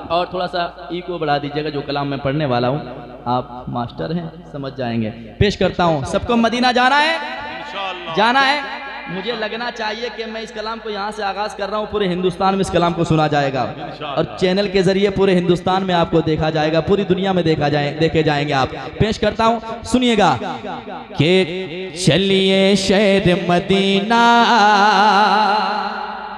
और थोड़ा सा ई को बढ़ा दीजिएगा, जो कलाम मैं पढ़ने वाला हूँ। आप मास्टर हैं, समझ जाएंगे। पेश करता हूँ। सबको मदीना जाना है, जाना है। मुझे लगना चाहिए कि मैं इस कलाम को यहाँ से आगाज कर रहा हूँ, पूरे हिंदुस्तान में इस कलाम को सुना जाएगा और चैनल के जरिए पूरे हिंदुस्तान में आपको देखा जाएगा, पूरी दुनिया में देखे जाएंगे आप। पेश करता हूँ, सुनिएगा कि चलिए शहर मदीना,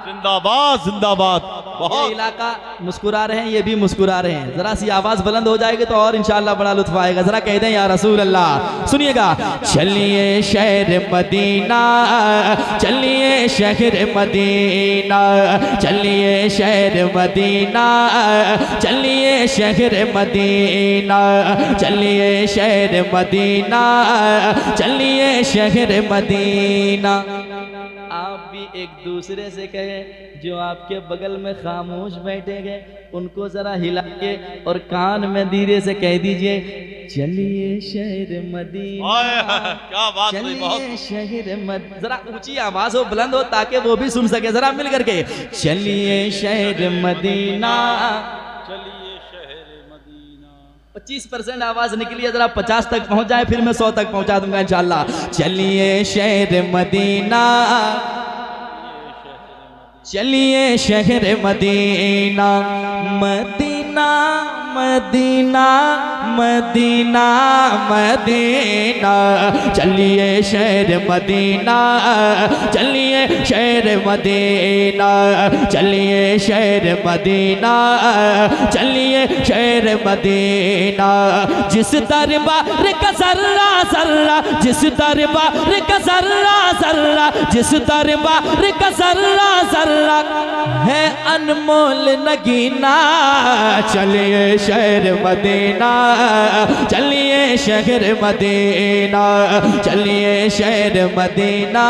जिंदाबाद जिंदाबाद। ये इलाका मुस्कुरा रहे हैं, ये भी मुस्कुरा रहे हैं। जरा सी आवाज बुलंद हो जाएगी तो और इंशाअल्लाह बड़ा लुत्फ आएगा। जरा कह दें या रसूल अल्लाह। सुनिएगा, चलिए शहर मदीना, चलिए शहर मदीना, चलिए शहर मदीना, चलिए शहर मदीना, चलिए शहर मदीना, चलिए शहर मदीना। आप भी एक दूसरे से कहे, जो आपके बगल में खामोश बैठे गए उनको जरा हिला के और कान में धीरे से कह दीजिए, चलिए शहर मदीना, क्या बात, चलिए शहर मदीना। जरा ऊंची आवाज हो, बुलंद हो, ताकि वो भी सुन सके। जरा मिल करके, चलिए शहर मदीना, चलिए शहर मदीना। 25% आवाज निकली है, जरा 50 तक पहुंच जाए, फिर मैं 100 तक पहुंचा दूंगा इंशाअल्लाह। चलिए शहर मदीना, चलिए शहर मदीना, मदीना मदीना मदीना मदीना, चलिए शहर मदीना, चलिए शहर मदीना, चलिए शहर मदीना, चलिए शहर मदीना। जिस दरबार का सर्रा सर्रा, जिस दरबार का सर्रा सर्रा, जिस दरबार का सर्रा सर्रा है अनमोल नगीना, चलिए शहर मदीना, चलिए शहर मदीना, चलिए शहर मदीना,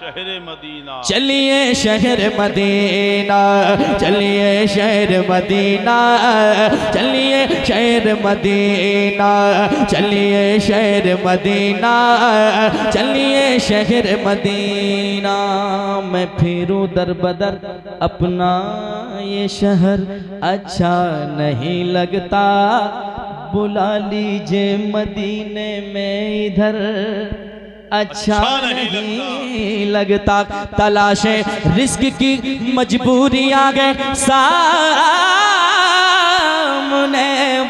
शहर मदीना, चलिए शहर मदीना, चलिए शहर मदीना, चलिए शहर मदीना, चलिए शहर मदीना, चलिए शहर मदीना। मैं फिरूं दर बदर अपना ये शहर अच्छा नहीं लगता, बुला लीजिए मदीने में इधर अच्छा नहीं लगता। तलाशे रिस्क की मजबूरी आ गए सामने,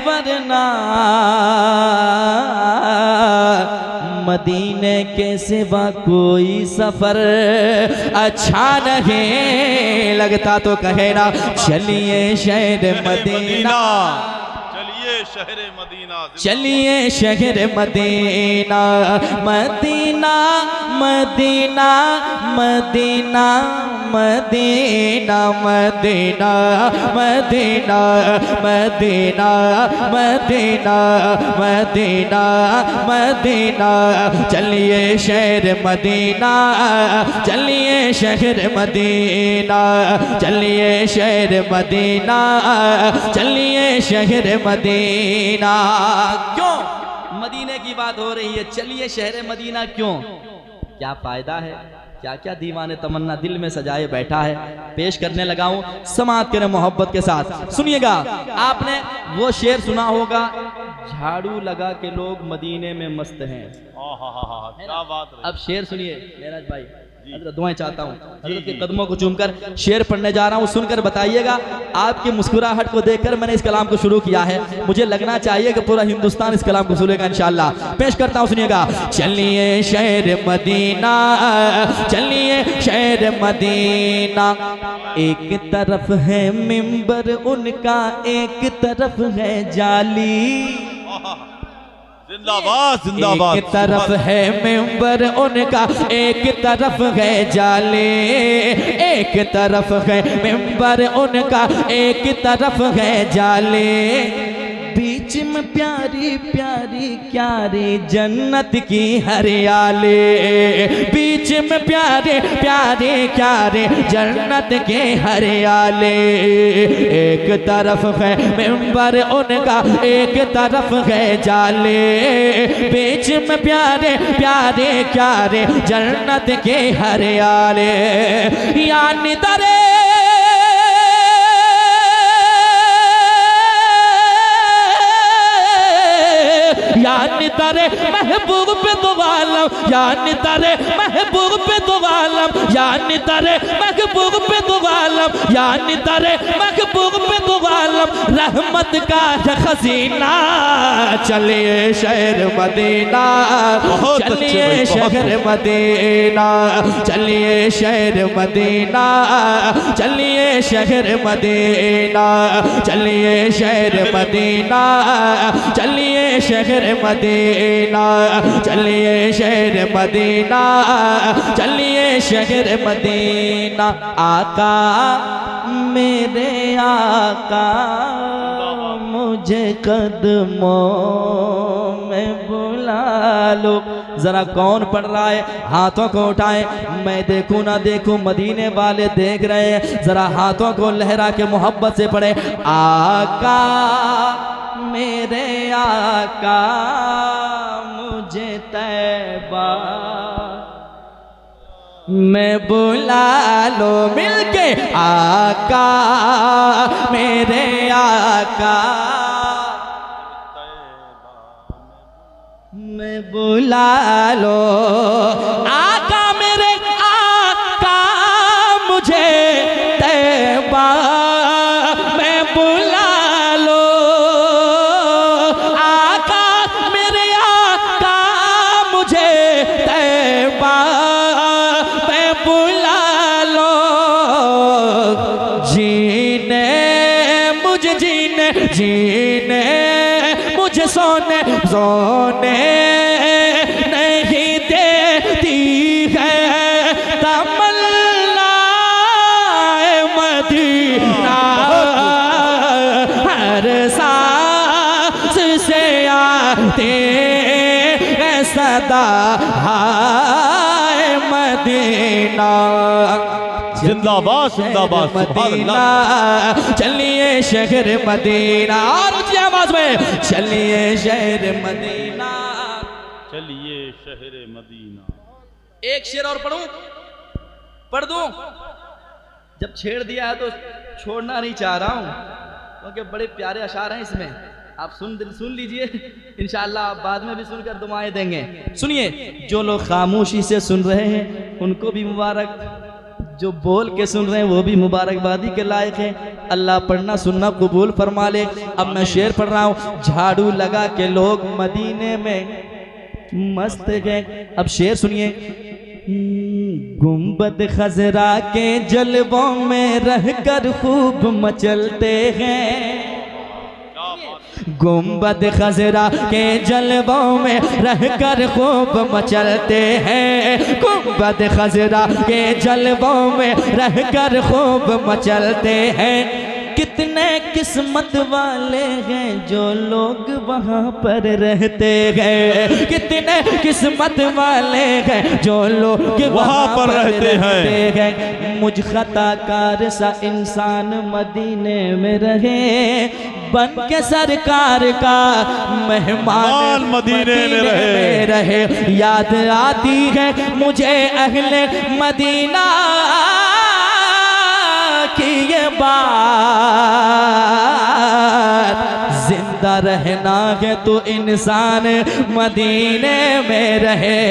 वरना मदीने के सिवा कोई सफर अच्छा नहीं लगता। तो कहे ना, चलिए शहर मदीना, शहर मदीना, चलिए शहर मदीना, मदीना मदीना मदीना मदीना मदीना मदीना मदीना मदीना मदीना मदीना, चलिए शहर मदीना, चलिए शहर मदीना, चलिए शहर मदीना, चलिए शहर मदीना। क्यों मदीने की बात हो रही है, चलिए शहर मदीना क्यों? क्या फायदा है? क्या क्या दीवाने तमन्ना दिल में सजाए बैठा है। पेश करने लगा हूं, समात करें मोहब्बत के साथ। सुनिएगा, आपने वो शेर सुना होगा, झाड़ू लगा के लोग मदीने में मस्त हैं। क्या बात है। अब शेर सुनिए मेराज भाई, हजरत दुआएं चाहता हूँ, हजरत के कदमों को चूमकर शेर पढ़ने जा रहा हूँ, सुनकर बताइएगा। आपकी मुस्कुराहट को देखकर मैंने इस कलाम को शुरू किया है, मुझे लगना चाहिए कि पूरा हिंदुस्तान इस कलाम को सुनेगा इंशाअल्लाह। पेश करता हूँ, सुनिएगा। चलिए शहर मदीना, चलिए शहर मदीना, एक तरफ है मिंबर उनका, एक तरफ है जाली। जिंदाबाद जिंदाबाद। एक तरफ है मिंबर उनका, एक तरफ है जाले, एक तरफ है मिंबर उनका, एक तरफ है जाले। बीच में प्यारी प्यारी क्यारी जन्नत की हरियाली, बीच में प्यारे प्यारे क्यारे जन्नत के हरियाली। एक तरफ है मिंबर उनका, एक तरफ है जाले, बीच में प्यारे प्यारे क्यारे जन्नत के हरियाली। यानी दरे या नितारे महबूब पे दो आलम, या नितारे महबूब पे दो आलम, या नितारे महबूब पे दो आलम, रहमत का खजीना। चलिए शहर मदीना, चलिए शहर मदीना, चलिए शहर मदीना, चलिए शहर मदीना, चलिए शहर मदीना, चलिए शहर मदीना, चलिए शहर मदीना, चलिए शहर मदीना। आका मेरे आका मुझे कदमों में बुला लो। जरा कौन पढ़ रहा है हाथों को उठाए, मैं देखूं ना देखूं मदीने वाले देख रहे हैं, जरा हाथों को लहरा के मोहब्बत से पढ़े। आका मेरे आका मुझे तैबा मैं बुला लो, मिलके आका मेरे आका मैं बुला लो। आका मेरे आका मुझे तैबा मैं बुला लो, आका मेरे आका मुझे तैबा मैं बुला लो। जीने मुझे जीने, जीने मुझे सोने, सोने नहीं देती है तमन्ना मदीना। हर सांस से आते हैं सदा हाय मदीना। जिंदाबाद जिंदाबाद सुभान अल्लाह। चलिए शहर मदीना, और ऊंची आवाज में चलिए शहर मदीना, चलिए शहर मदीना। एक शेर और पढ़ूं, पढ़ दूं? जब छेड़ दिया है तो छोड़ना नहीं चाह रहा हूं, क्योंकि बड़े प्यारे अशार हैं इसमें। आप सुन लीजिए, इंशाअल्लाह आप बाद में भी सुनकर दुआएं देंगे। सुनिए, जो लोग खामोशी से सुन रहे हैं उनको भी मुबारक, जो बोल के सुन रहे हैं वो भी मुबारकबादी के लायक है। अल्लाह पढ़ना सुनना कबूल फरमा ले। अब मैं शेर पढ़ रहा हूँ। झाड़ू लगा के लोग मदीने में मस्त गए। अब शेर सुनिए। गुंबद खजरा के जलवों में रहकर खूब मचलते हैं, गुंबद खजरा के जलवों में रहकर खूब मचलते हैं, गुंबद खजरा के जलवों में रहकर खूब मचलते हैं। कितने किस्मत वाले हैं जो लोग वहाँ पर रहते हैं, कितने किस्मत वाले हैं जो लोग वहाँ पर रहते हैं। मुझ खताकार सा इंसान मदीने में रहे, बन के सरकार का मेहमान मदीने में रहे। याद आती है मुझे अहले मदीना की ये बात, जिंदा रहना है तो इंसान मदीने में रहे।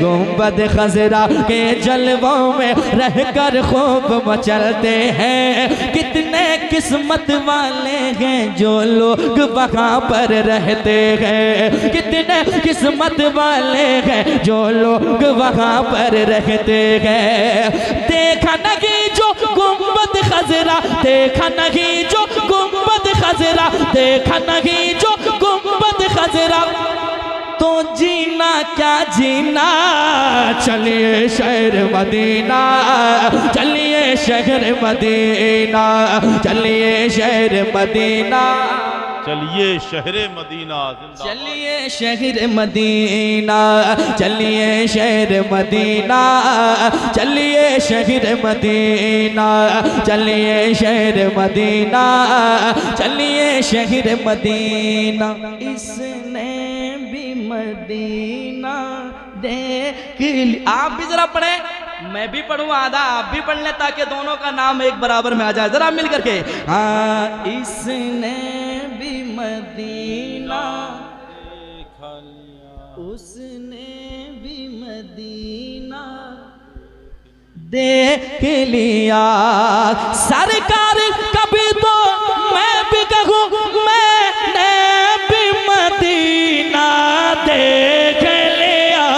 गुंबद खजरा के जलवों में रहकर खूब मचलते हैं। कितने किस्मत वाले हैं जो लोग वहाँ पर रहते हैं, कितने किस्मत वाले हैं जो लोग वहाँ पर रहते हैं। देखा नहीं जो गुंबद खजरा, देखा नहीं जो गुंबद खजरा, देखा नहीं जो गुंबद खजरा, तो जीना क्या जीना। चलिए शहर मदीना, चलिए शहर मदीना, चलिए शहर मदीना, चलिए शहर मदीना। चलिए शहर मदीना, चलिए शहर मदीना, चलिए शहर मदीना, चलिए शहर मदीना, चलिए शहर मदीना। इसने भी मदीना देख लिया। आप भी जरा पढ़े, मैं भी पढ़ूं आधा, आप भी पढ़ लें, ताकि दोनों का नाम एक बराबर में आ जाए। जरा मिल करके। हाँ, इसने भी मदीना देखा लिया, उसने भी देख लिया। सरकार कभी तो मैं भी कहूँ मैंने भी मदीना देख लिया।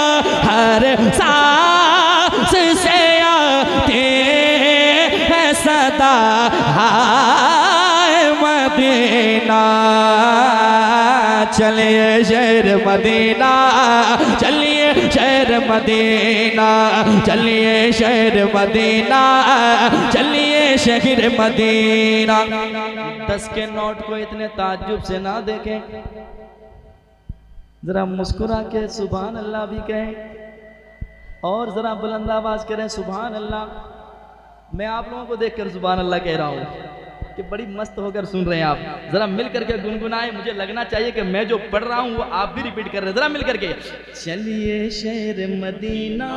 हर सांस से आती है सदा हाय मदीना। चलिए शहर मदीना, चलिए शहर मदीना, चलिए शहर मदीना, चलिए शहर मदीना। 10 के नोट को इतने ताज्जुब से ना देखें, जरा मुस्कुरा के सुभान अल्लाह भी कहें और जरा बुलंद आवाज करें सुभान अल्लाह। मैं आप लोगों को देखकर सुभान अल्लाह कह रहा हूँ कि बड़ी मस्त होकर सुन रहे हैं आप। जरा मिल करके गुनगुनाएं, मुझे लगना चाहिए कि मैं जो पढ़ रहा हूँ वो आप भी रिपीट कर रहे हैं। जरा मिल करके चलिए शहर मदीना,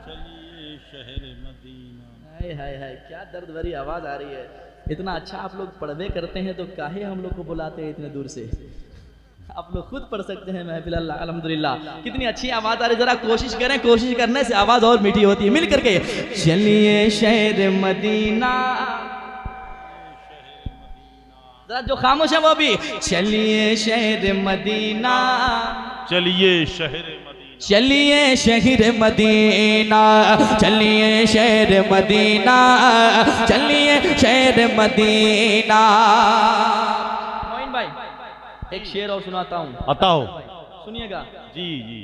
चलिए शहर मदीना। हाय हाय हाय, क्या दर्द भरी आवाज आ रही है। इतना अच्छा आप लोग पढ़वे करते हैं तो काहे हम लोग को बुलाते हैं इतने दूर से। आप लोग खुद पढ़ सकते हैं महफिल। अल्हम्दुलिल्लाह कितनी अच्छी आवाज आ रही है। जरा कोशिश करें, कोशिश करने से आवाज और मीठी होती है। मिल करके चलिए शहर मदीना, जरा जो खामोश है वो भी चलिए शहर मदीना, चलिए शहर मदीना, चलिए शहर मदीना, चलिए शहर मदीना, चलिए शहर मदीना। मोइन भाई एक शेर और सुनाता हूँ, अताओ। सुनिएगा। जी जी,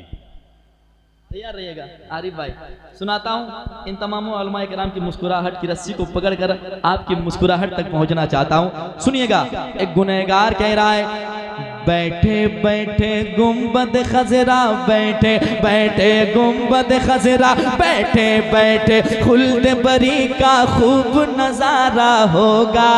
तैयार रहिएगा। आरिफ भाई सुनाता हूँ। इन तमाम उलमाए किराम की मुस्कुराहट की रस्सी को पकड़कर आपकी मुस्कुराहट तक पहुंचना चाहता हूँ। सुनिएगा। एक गुनहगार कह रहा है, बैठे बैठे गुंबद खजरा, बैठे बैठे गुंबद खजरा, बैठे बैठे खुल्द बरी का खूब नजारा होगा।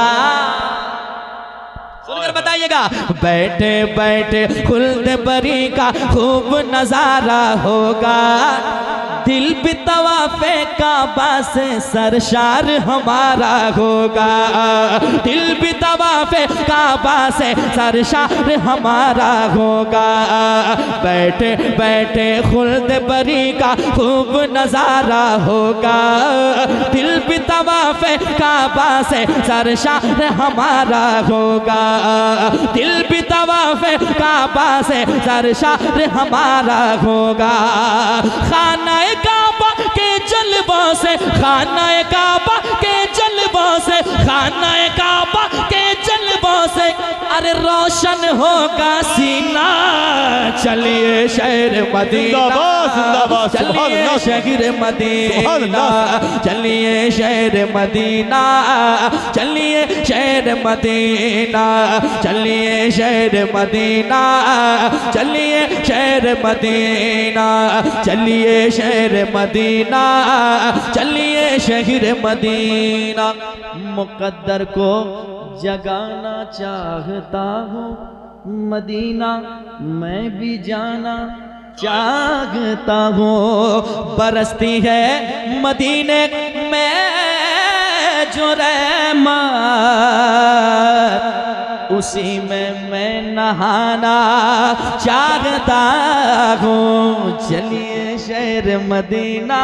सुनकर बताइएगा। बैठे बैठे खुल्द बरी का खूब नजारा होगा। दिल भी तवाफे काबा से सरशार हमारा होगा। दिल भी तवाफे काबा से सरशार हमारा होगा। बैठे बैठे खुल्द बरी का खूब नजारा होगा। दिल भी तवाफे काबा से सरशार हमारा होगा। दिल भी तवाफे काबा से सरशार हमारा होगा। खाना काबा के जलवों से, खाना काबा के जलवों से, खाना काबा के जलवों से अरे रोशन होगा सीना। चलिए शहर मदीना, चलिए शहर मदीना, चलिए शहर मदीना, चलिए शहर मदीना, चलिए शहर मदीना, चलिए शहर मदीना, चलिए शहर मदीना, चलिए शहर मदीना। मुकद्दर को जगाना चाहता हूँ मदीना, मैं भी जाना चाहता हूँ। बरसती है मदीने में जो रहमत, उसी में मैं नहाना चाहता हूँ। चलिए शहर मदीना,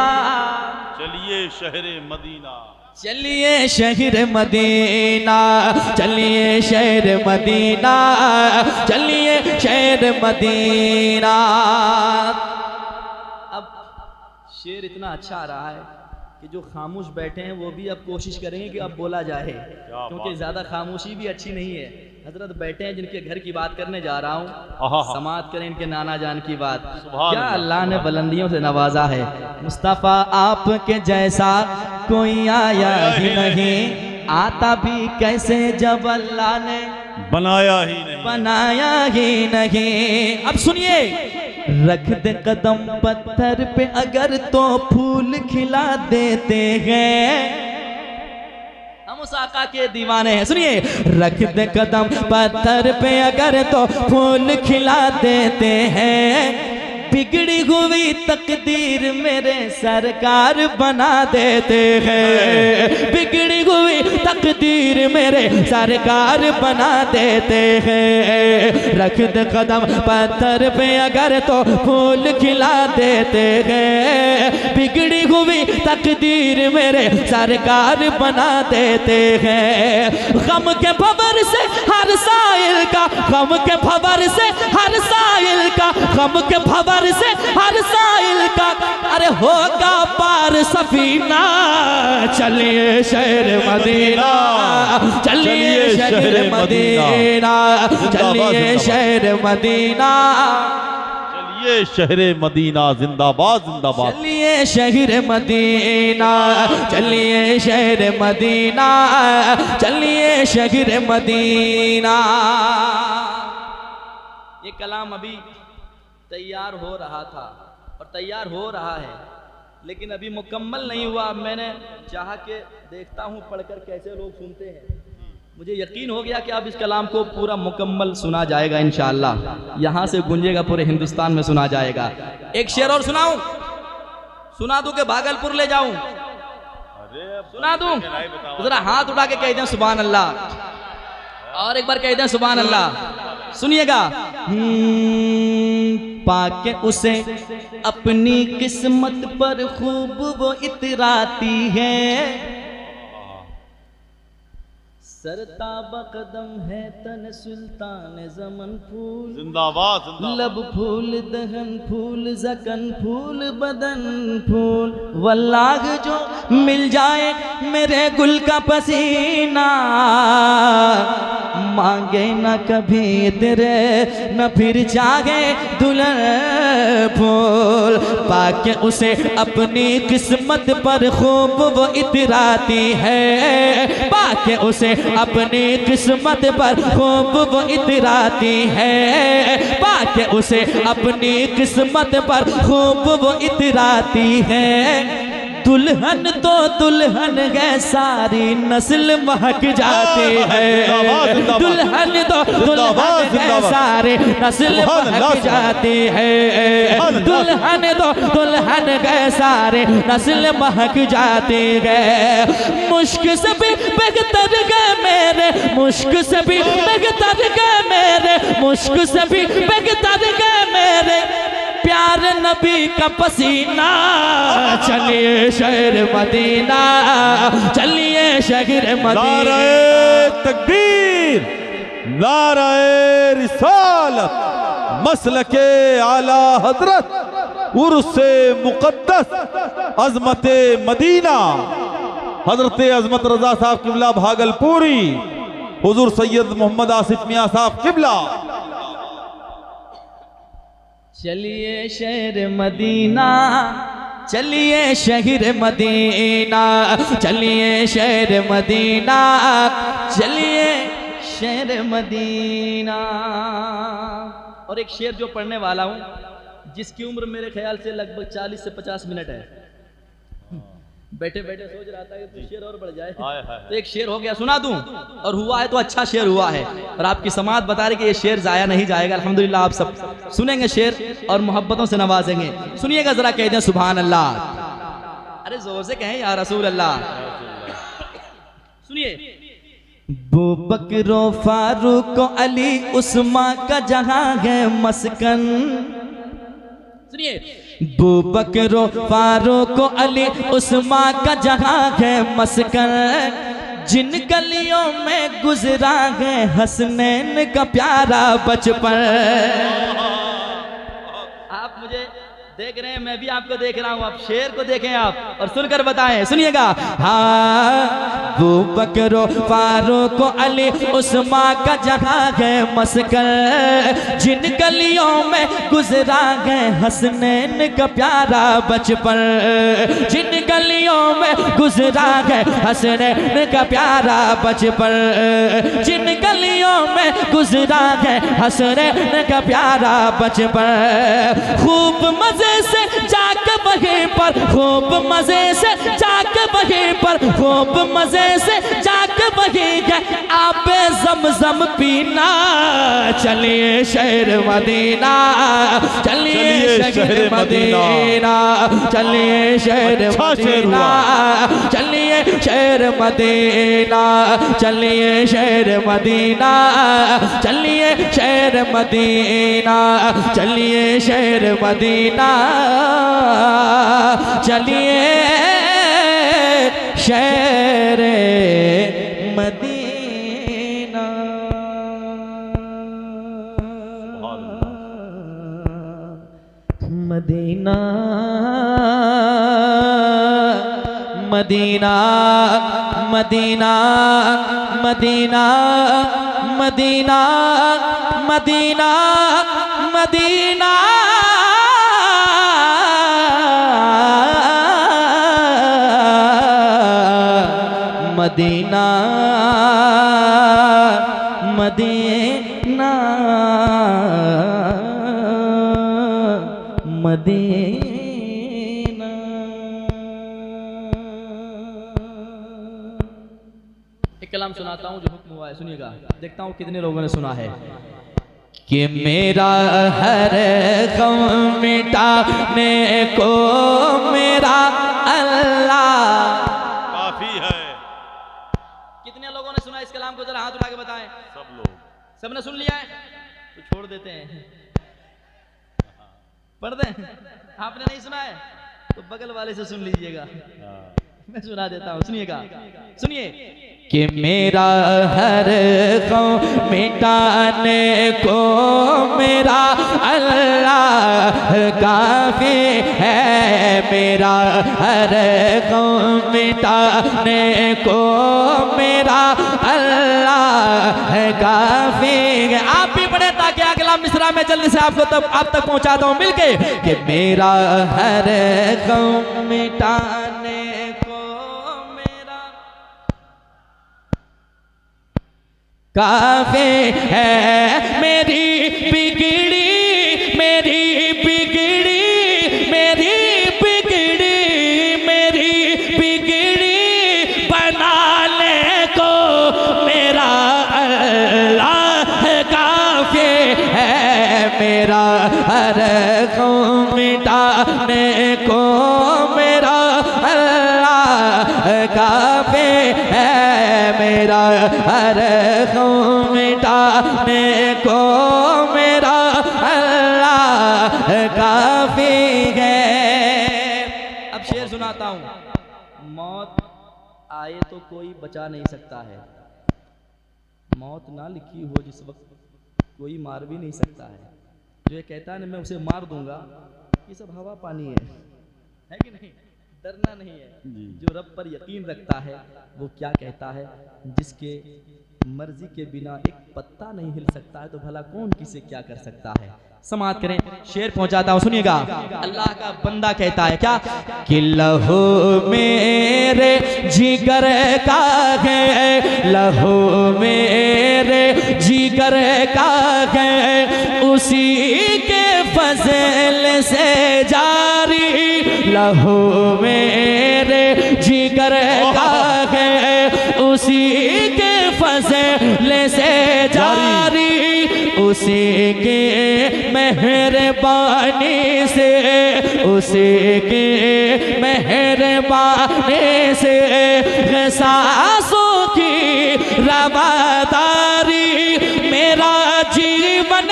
चलिए शहर मदीना, चलिए शहर मदीना, चलिए शहर मदीना, चलिए शहर मदीना। अब शेर इतना अच्छा आ रहा है कि जो खामोश बैठे हैं वो भी अब कोशिश करेंगे कि अब बोला जाए, क्योंकि ज्यादा खामोशी भी अच्छी नहीं है। हजरत बैठे हैं जिनके घर की बात करने जा रहा हूँ, समात करें इनके नाना जान की बात। क्या अल्लाह ने बुलंदियों से नवाजा है। मुस्तफ़ा आपके जैसा कोई आया ही नहीं, आता भी कैसे जब अल्लाह ने बनाया ही नहीं, बनाया ही नहीं। अब सुनिए, रख दे कदम पत्थर पे अगर तो फूल खिला देते हैं। हम उस आका के दीवाने हैं। सुनिए, रख दे कदम पत्थर पे अगर तो फूल खिला देते हैं। बिगड़ी हुई तकदीर मेरे सरकार बना देते हैं, बिगड़ी हुई तकदीर मेरे सरकार बना देते हैं। रख दे कदम पत्थर पे अगर तो फूल खिला देते हैं, बिगड़ी हुई तकदीर मेरे सरकार बना देते हैं। गम के भंवर से हर साइल का, गम के भंवर से हर साइल का, गम के भंवर से हर साइल का, अरे होगा पार सफीना। चलिए शहर मदीना, चलिए शहर मदीना, चलिए शहर मदीना, चलिए शहरे मदीना जिंदाबाद जिंदाबाद। चलिए शहर मदीना, चलिए शहर मदीना, चलिए शहर मदीना। ये कलाम अभी तैयार हो रहा था और तैयार हो रहा है, लेकिन अभी मुकम्मल नहीं हुआ। मैंने चाहा के देखता हूँ पढ़कर कैसे लोग सुनते हैं। मुझे यकीन हो गया कि अब इस कलाम को पूरा मुकम्मल सुना जाएगा इंशाअल्लाह। यहाँ से गूंजेगा, पूरे हिंदुस्तान में सुना जाएगा। एक शेर और सुनाऊं, सुना दूं कि भागलपुर ले जाऊं? सुना दूं? जरा हाथ उठा के कह दें सुभान अल्लाह, और एक बार कह दें सुभान अल्लाह। सुनिएगा। पाके उसे अपनी किस्मत पर खूब वो इतराती है, सरताब कदम है तन सुल्तान ज़मन फूल, जिंदाबाद जिंदाबाद। लब फूल दहन फूल ज़कन फूल बदन फूल, वल्लाह जो मिल जाए मेरे गुल का पसीना, मांगे न कभी तेरे न फिर चाहे दुल्हन फूल। पाके उसे अपनी किस्मत पर खूब वो इतराती है, पाके उसे अपनी किस्मत पर खूब वो इतराती है, पाके उसे अपनी किस्मत पर खूब वो इतराती है। दुल्हन तो दुल्हन है सारी नस्ल महक जाती है, दुल्हन तो दुल्हन है सारे नस्ल महक जाती है, दुल्हन तो दुल्हन है सारे नस्ल महक जाती है। मुश्क से भी बेहतर गए मेरे, मुश्क से भी बेहतर गए मेरे, मुश्क से भी बेहतर गए मेरे प्यार नबी का पसीना। चलिए शहर मदीना, चलिए शहर मदीना। नारे तकबीर, नारे रिसालत, मसलके आला हजरत, उर्से मुकद्दस, अजमते मदीना, हजरत अजमत रजा साहब किबला भागलपुरी, हुजूर सैयद मोहम्मद आसिफ मियां साहब किबला। चलिए शहर मदीना, चलिए शहर मदीना, चलिए शहर मदीना, चलिए शहर मदीना। और एक शेर जो पढ़ने वाला हूँ, जिसकी उम्र मेरे ख्याल से लगभग 40 से 50 मिनट है। बैठे बैठे सोच रहा था कि तो शेर और बढ़ जाए, तो एक शेर हो गया, सुना दूं? और हुआ है तो अच्छा शेर हुआ है, और आपकी समाज बता रही कि ये शेर जाया नहीं जाएगा। अल्हम्दुलिल्लाह आप सब सुनेंगे शेर और मोहब्बतों से नवाजेंगे। सुनिएगा जरा, कह दें सुभान अल्लाह। अरे जोर से कहें या रसूल अल्लाह। सुनिए। बू बकरो फारूक अली उस्मान का जहां है मस्कन। सुनिए। बू बकरो फारूक अली उस्मान का जहां है मस्कन, जिन गलियों में गुजरा है हसनैन का प्यारा बचपन। आप मुझे देख रहे हैं, मैं भी आपको देख रहा हूँ, आप शेर को देखें आप और सुनकर बताएं। सुनिएगा। हाँ, वो बकरो फारूक अली उस्मान का जहां है मस्कन, जिन गलियों में गुजरा है हसनैन का प्यारा बचपन, जिन गलियों में गुजरा है हसनैन का प्यारा बचपन, जिन गलियों में गुजरा है हसनैन का प्यारा बचपन। खूब मजे से जाके वहीं पर, खूब मजे से जाके वहीं पर, खूब मजे से जाके वहीं गए आबे ज़मज़म पीना। चलिए शहर मदीना, चलिए शहर मदीना, चलिए शहर मदीना, चलिए शहर मदीना, चलिए शहर मदीना, चलिए शहर मदीना, चलिए शहर मदीना, चलिए शहर मदीना। मदीना मदीना मदीना मदीना मदीना मदीना मदीना मदीना मदीना मदीना। एक कलाम सुनाता हूँ जो हुक्म हुआ है, सुनिएगा, देखता हूँ कितने लोगों ने सुना है। कि मेरा हर गम मिटाने को मेरा अल्लाह काफी है। कितने लोगों ने सुना इस कलाम को? जरा हाथ उठा के बताएं। सब लोग, सबने सुन लिया है तो छोड़ देते हैं, पढ़ दें। आपने नहीं सुना है तो बगल वाले से सुन लीजिएगा, मैं सुना देता हूँ, सुनिएगा, सुनिए। कि मेरा हर गम मिटाने को मेरा अल्लाह काफी है, मेरा हर गम मिटाने को मेरा अल्लाह काफी है। आप भी पढ़े ताकि अगला मिसरा में जल्दी से आपको तब आप तक पहुंचाता हूं मिलके। कि मेरा हर गम मिटाने को मेरा काफी है, मेरी बिगड़ी मेरी बिगड़ी मेरी बिगड़ी मेरी बिगड़ी बनाने को मेरा अल्लाह काफी है, मेरा हर गम मिटाने को मेरा अल्लाह काफी है, मेरा हर गम मिटाने को मेरा अल्लाह काफी है। अब शेर सुनाता हूँ। मौत आए तो कोई बचा नहीं सकता है, मौत ना लिखी हो जिस वक्त कोई मार भी नहीं सकता है। जो ये कहता है ना मैं उसे मार दूंगा, ये सब हवा पानी है कि नहीं? डरना नहीं है। जो रब पर यकीन रखता है वो क्या कहता है, जिसके मर्जी के बिना एक पत्ता नहीं हिल सकता है तो भला कौन किसे क्या कर सकता है। समाप्त करें, शेर पहुंचाता हूं, सुनिएगा। अल्लाह का बंदा कहता है क्या? कि लहू मेरे जिगर का है, लहू मेरे जिगर का है, उसी के फजल से जारी, लहू मेरे जिगर का है, उसी के फजल से जारी, उसी के मेहरबानी से, उसी के मेहरबानी से सांसों की रवादारी, मेरा जीवन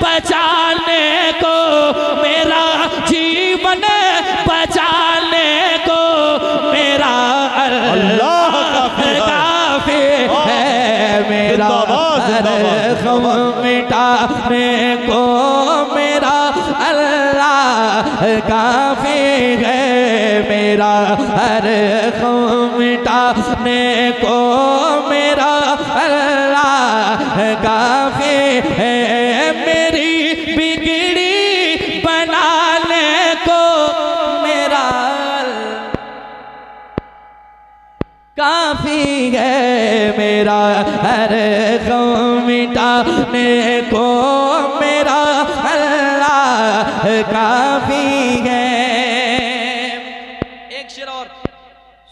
बचाने को, मेरा जीवन बचाने को मेरा अल्लाह काफी है, मेरा हर गम मिटाने को मेरा अल्लाह काफी है, मेरा हर गम मिटाने को मेरा अल्लाह काफी है, मेरी बिगड़ी बनाने को मेरा काफी है, मेरा हर गम मिटाने को मेरा अल्लाह काफी है। एक शेर और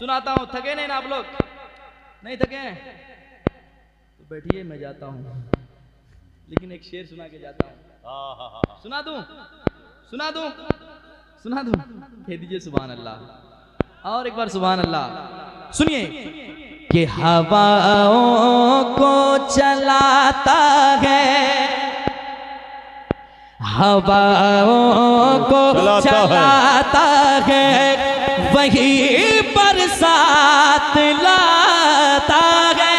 सुनाता हूं, थके नहीं ना आप लोग? नहीं थके हैं तो बैठिए मैं जाता हूँ, लेकिन एक शेर सुना के जाता हूँ। सुना दूं? सुना दूं? सुना दूं? कह दीजिए सुभान अल्लाह। और एक बार सुभान अल्लाह। सुनिए कि हवाओं को चलाता है, हवाओं को चलाता है, वही बरसात लाता है।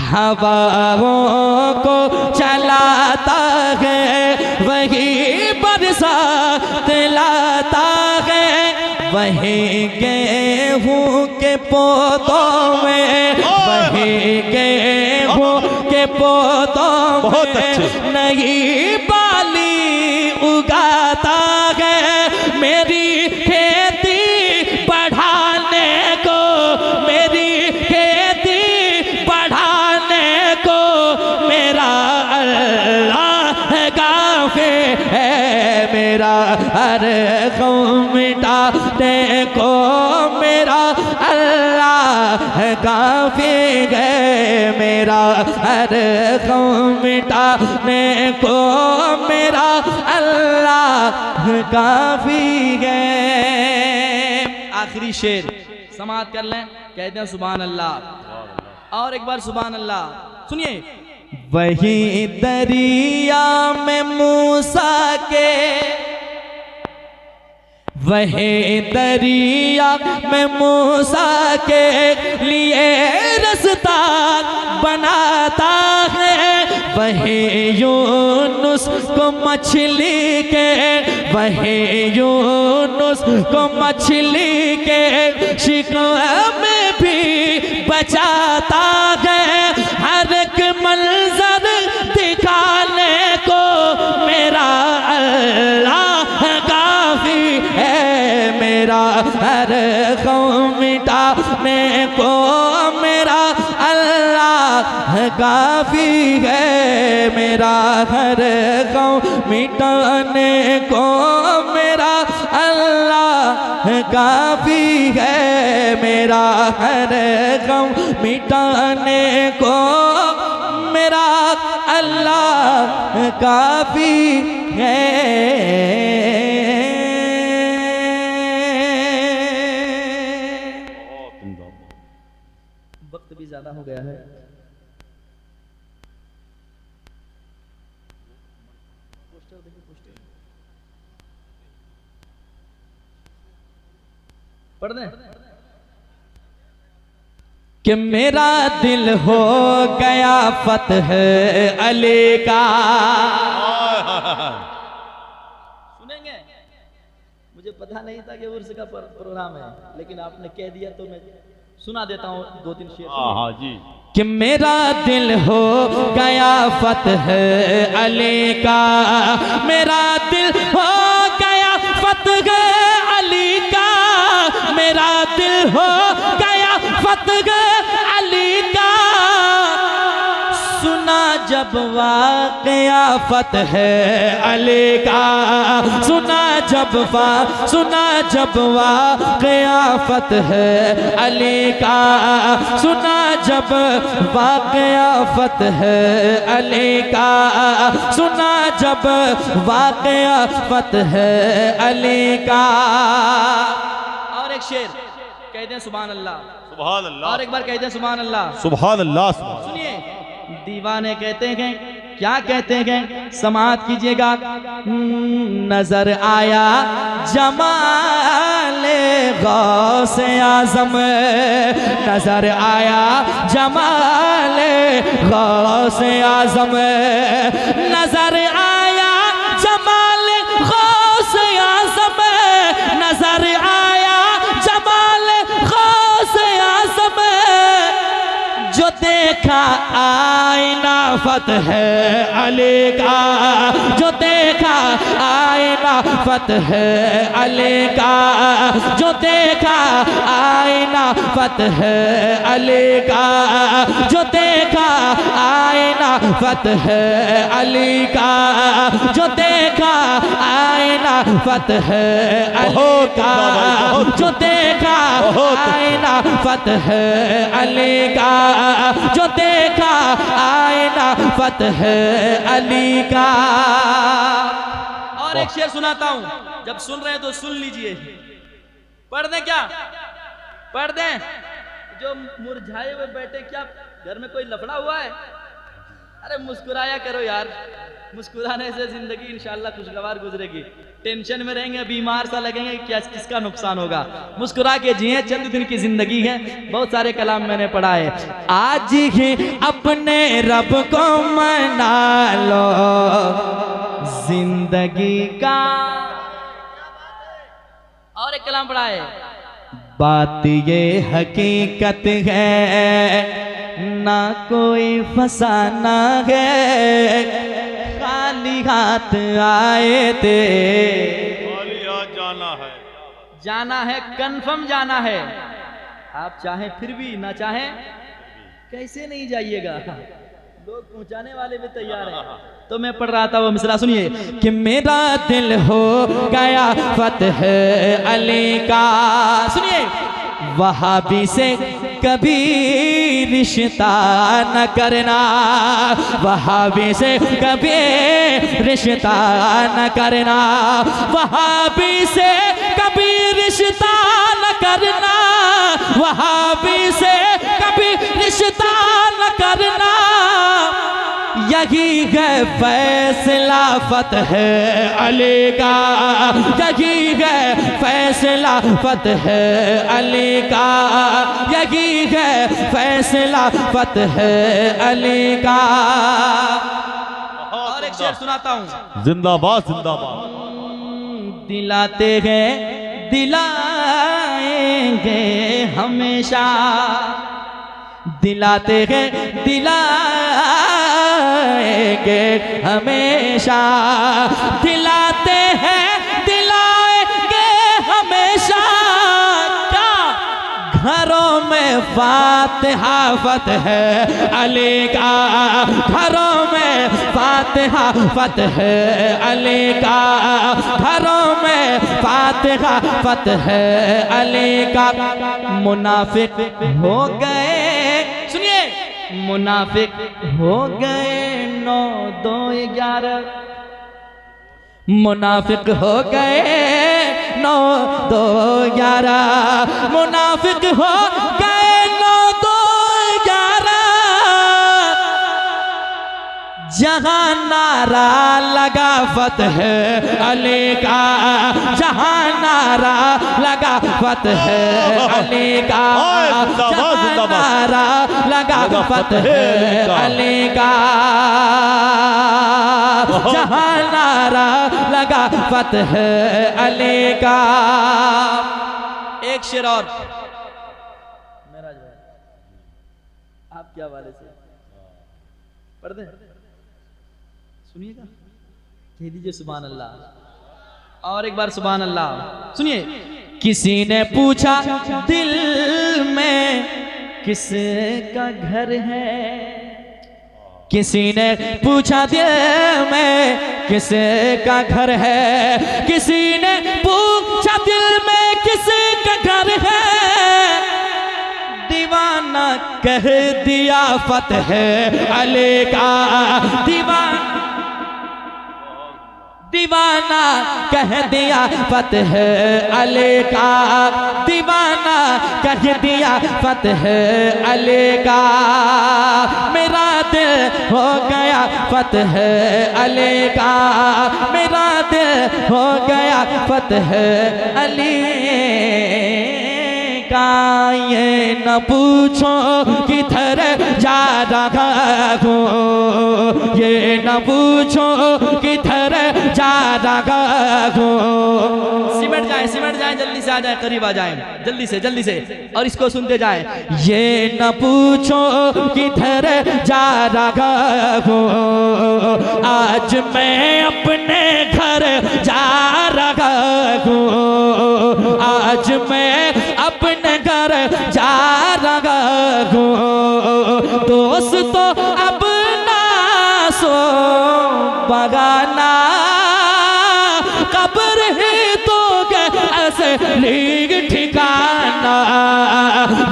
हवाओं को चलाता है, वही बरसात लाता है। वही गेहूं के पौधों में, वही गेहूं के पौधों में नई बाली उगाता है। मेरी खेती बढ़ाने को, मेरी खेती बढ़ाने को मेरा अल्लाह काफ़ी है। मेरा हर गम मिटाने को मेरा अल्लाह काफ़ी है। मेरा हर गम मिटाने को मेरा अल्लाह काफ़ी है। आखिरी शेर समाअत कर लें, कहते हैं सुभान अल्लाह। और एक बार सुभान अल्लाह। सुनिए, वही दरिया में मूसा के, वही दरिया में मूसा के लिए रास्ता बनाता है। वही यूनुस को मछली के, वही यूनुस को मछली के शिकवा में भी बचाता है। हर एक मंजर दिखाने को मेरा अल्लाह काफ़ी है। मेरा हर गम मिटाने को मेरा अल्लाह काफ़ी है। मेरा हर गम मिटाने को मेरा अल्लाह काफ़ी है। मेरा हर गम मिटाने को मेरा अल्लाह काफ़ी है। वक्त भी ज्यादा हो गया है। पोस्टर देखिए, पोस्टर पढ़ दें कि मेरा दिल हो गया फतह अली का। सुनेंगे? मुझे पता नहीं था कि उर्स का प्रोग्राम है, लेकिन आपने कह दिया तो मैं सुना देता हूँ 2-3 शेर। हाँ जी। कि मेरा दिल हो गया फतह अली का, मेरा दिल हो गया फतह अली का, मेरा दिल हो गया फतह अली का। सुना जब वाक़या फतह अली का, सुना जब वाक़या फतह अली का, सुना जब वाक़या फतह अली का, सुना जब वाक़या फतह अली का। और एक शेर कहते हैं सुभान अल्लाह। सुभान अल्लाह। और एक बार कहते हैं सुभान अल्लाह। सुभान अल्लाह। सुनिए, दीवाने कहते हैं क्या कहते हैं, समाअत कीजिएगा। नजर आया जमाले गौसे आज़म, नजर आया जमाले गौसे आज़म, नजर आया जमाले गौसे आज़म, नजर आया जमाले गौसे आज़म। जो देखा आईना फतह अली का, जो देखा आईना फतह अली का, जो देखा आईना फतह अली का, जो देखा आईना फतह अली का, जो देखा आईना फतह अली का, जो देखा आईना फतह अली का, जो देखा आईना फतह अली का। और एक शेर सुनाता हूं, जब सुन रहे हैं तो सुन लीजिए। पढ़ दें क्या? पढ़ दें? जो मुरझाए हुए बैठे, क्या घर में कोई लफड़ा हुआ है? अरे मुस्कुराया करो यार, मुस्कुराने से जिंदगी इंशाल्लाह खुशगवार गुजरेगी। टेंशन में रहेंगे, बीमार सा लगेंगे, क्या किसका नुकसान होगा? मुस्कुरा के जिए, चंद दिन की जिंदगी है। बहुत सारे कलाम मैंने पढ़ा है। आज ही अपने रब को मना लो जिंदगी का। और एक कलाम पढ़ा है, बात ये हकीकत है ना कोई फसाना है, खाली हाथ आए थे। खाली हाथ जाना है, जाना है, कन्फर्म जाना है। आप चाहें फिर भी, ना चाहें कैसे नहीं जाइएगा। लोग पहुंचाने वाले भी तैयार हैं। तो मैं पढ़ रहा था वो मिसरा, सुनिए कि मेरा दिल हो गया फतह अली का। सुनिए, वहाबी से कभी रिश्ता न करना, वहाबी से कभी रिश्ता न करना, वहाबी से कभी रिश्ता न करना, वहाबी से कभी रिश्ता न करना। यही है फैसला फतह अली का, यही है फैसला फतह अली का, यही है फैसला फतह अली का। और एक शेर सुनाता हूँ, जिंदाबाद जिंदाबाद। दिलाते हैं दिलाएंगे हमेशा, दिलाते हैं दिलाएंगे हमेशा, दिलाते हैं दिलाएंगे हमेशा। क्या घरों में फातिहा फतह अली का, घरों में फातिहा फतह अली का, घरों में फातिहा फतह अली का। मुनाफिक हो गए, सुनिए, मुनाफिक हो गए 9 2 11, मुनाफिक हो गए 9 2 11, मुनाफिक हो गए 9 2 11। जहां नारा लगा फतह अली का, जहां नारा लगा फतह अली का, जहां नारा लगा फतह अली का, जहां नारा लगा फतह अली का। एक शेर और मेराज भाई, आप क्या वाले से पढ़ दें? सुनिएगा, कह दीजिए सुभान अल्लाह। और एक बार सुभान अल्लाह। सुनिए, किसी ने पूछा दिल में किसका घर है, किसी ने पूछा दिल में किसका घर है, किसी ने पूछा दिल में किसका घर है। दीवाना कह दिया फतह अली का, दीवाना कह दिया फतह अली का, दीवाना कह दिया फतह अली का। मेरा दिल हो गया फतह अली का, मेरा दिल हो गया फतह अली का। ये न पूछो किधर जा रहा हूँ, ये न पूछो किधर जा रहा हूँ। सिमट जाए, सिमट जाए, जल्दी से आ जाए, करीब आ जाए, जल्दी से और इसको सुनते जाए। ये न पूछो किधर जा रहा हूँ, आज मैं अपने घर जा रहा हूँ, आज मैं अपने घर जा रहा हूँ। दोस्तों अब ना सो बगाना, कब्र ही तो असली ठिकाना।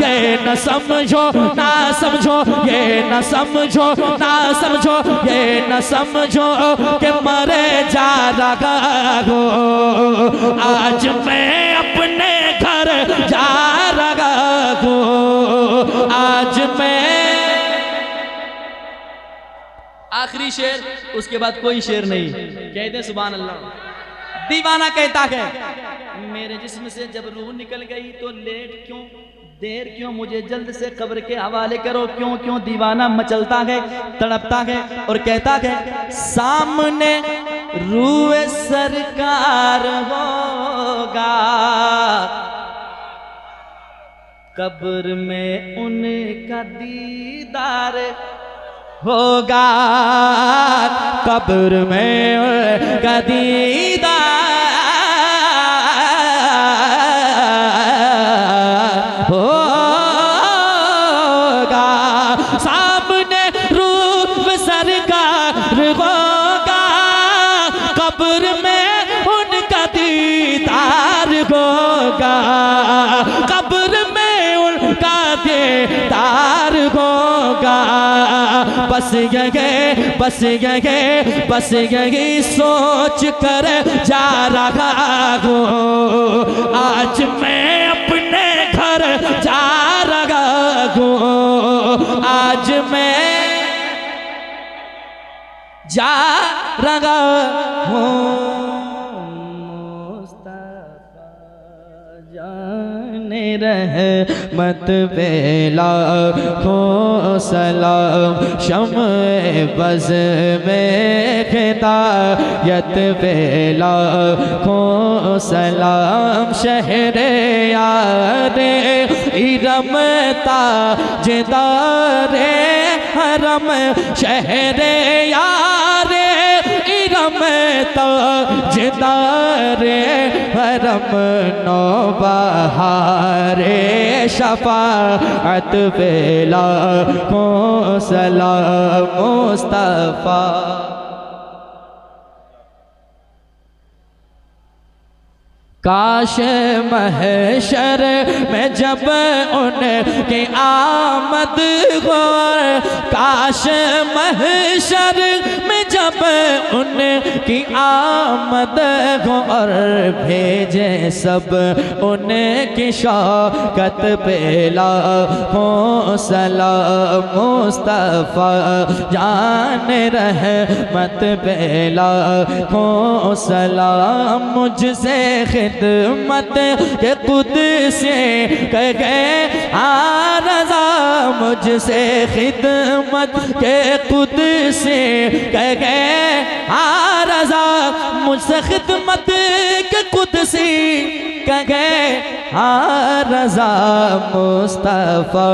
ये न समझो ना समझो, ये न समझो ना समझो, ये न समझो कि मरे जा रहा हो। आज मैं अपने घर जा रहा हूँ, आज मैं। आखिरी शेर, उसके बाद कोई शेर नहीं। कहते सुभान अल्लाह। दीवाना कहता है मेरे जिस्म से जब रूह निकल गई तो लेट क्यों, देर क्यों, मुझे जल्द से कब्र के हवाले करो। क्यों क्यों दीवाना मचलता है, तड़पता है और कहता है सामने रूह सरकार होगा, कब्र में उनका दीदार होगा, कब्र में उनका दीदार होगा, सामने रूह सरकार होगा, कब्र में उनका दीदार होगा, कब्र में उनका दीदार होगा। बस गए बस गए बस गई सोच कर जा रहा हूँ, आज मैं अपने घर जा रहा हूँ, आज मैं जा रहा हूँ। रहमत बेला हो सलाम, शम्ए बज़ में हिदायत बेला हो सलाम, शहरे यारे इरम ताजदारे हरम, शहरे यारे इरम ताजदारे हरम, नौबहारे शफाअत बेला हो सलाम मुस्तफा। काश महशर में जब उनकी आमद हो, काश महशर में जब उनकी आमद हो, और भेजे सब उनकी शौकत बेला हो सलाम मुस्तफा, जान रहमत बेला हो सलाम, मुझसे खिदमत के खुद से कह गए रज़ा, मुझसे खिदमत के खुद से कह गए रज़ा, मुझसे खिदमत के खुद से कह गए रज़ा मुस्तफ़ा,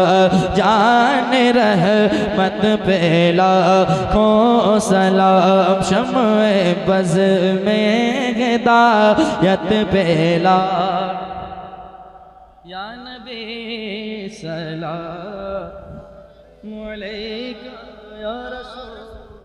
जान रहमत बेला हो सलाम, शम्ए बज़ में हिदायत बेला, या नबी सलाम अलैका या रसूल।